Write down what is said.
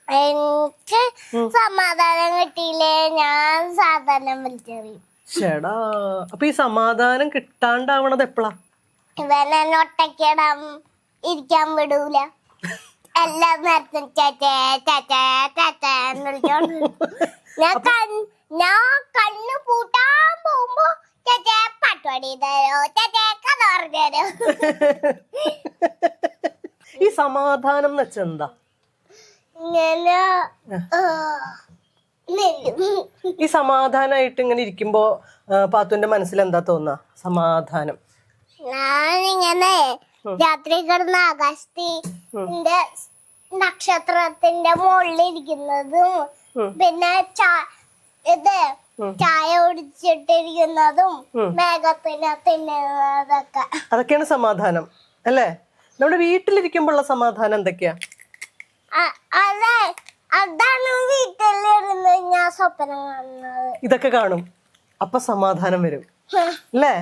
എനിക്ക് സമാധാനം കിട്ടിയില്ലേ ഞാൻ സാധാരണ വലിച്ചെറിയും. ചേടാ, അപ്പൊ ഈ സമാധാനം കിട്ടാണ്ടാവണത് എപ്പളാ? ഇവനെ ഒറ്റക്കിടാൻ ഇരിക്കാൻ വിടൂല. എല്ലാ നേരത്തും ചേച്ചേ ചേച്ചേ ചേച്ചേ എന്ന് വിളിച്ചോണ്ട് ഞാൻ കണ്ണ് പൂട്ടാൻ പോകുമ്പോ ചേച്ചേ പാട്ടുപാടി തരോ, ചേച്ചേ കഥ പറഞ്ഞു തരോ. ഈ സമാധാനം എന്ന് വെച്ചാ എന്താ? ഇങ്ങനെ ഈ സമാധാനായിട്ട് ഇങ്ങനെ ഇരിക്കുമ്പോ പാത്തുന്റെ മനസ്സിൽ എന്താ തോന്നാ? സമാധാനം. ഞാനിങ്ങനെ രാത്രി കിടന്ന ആകാശത്തിന്റെ നക്ഷത്രത്തിന്റെ മുകളിൽ ഇരിക്കുന്നതും പിന്നെ ചായ കുടിച്ചിട്ടിരിക്കുന്നതും മേഘത്തിനെ തിന്നുന്നതൊക്കെ, അതൊക്കെയാണ് സമാധാനം അല്ലേ? നമ്മുടെ വീട്ടിലിരിക്കുമ്പോഴുള്ള സമാധാനം എന്തൊക്കെയാ? അതെ, അതാണ് വീട്ടിലിരുന്ന് ഞാൻ സ്വപ്നം കാണുന്നത്. ഇതൊക്കെ കാണും, അപ്പൊ സമാധാനം വരും അല്ലേ?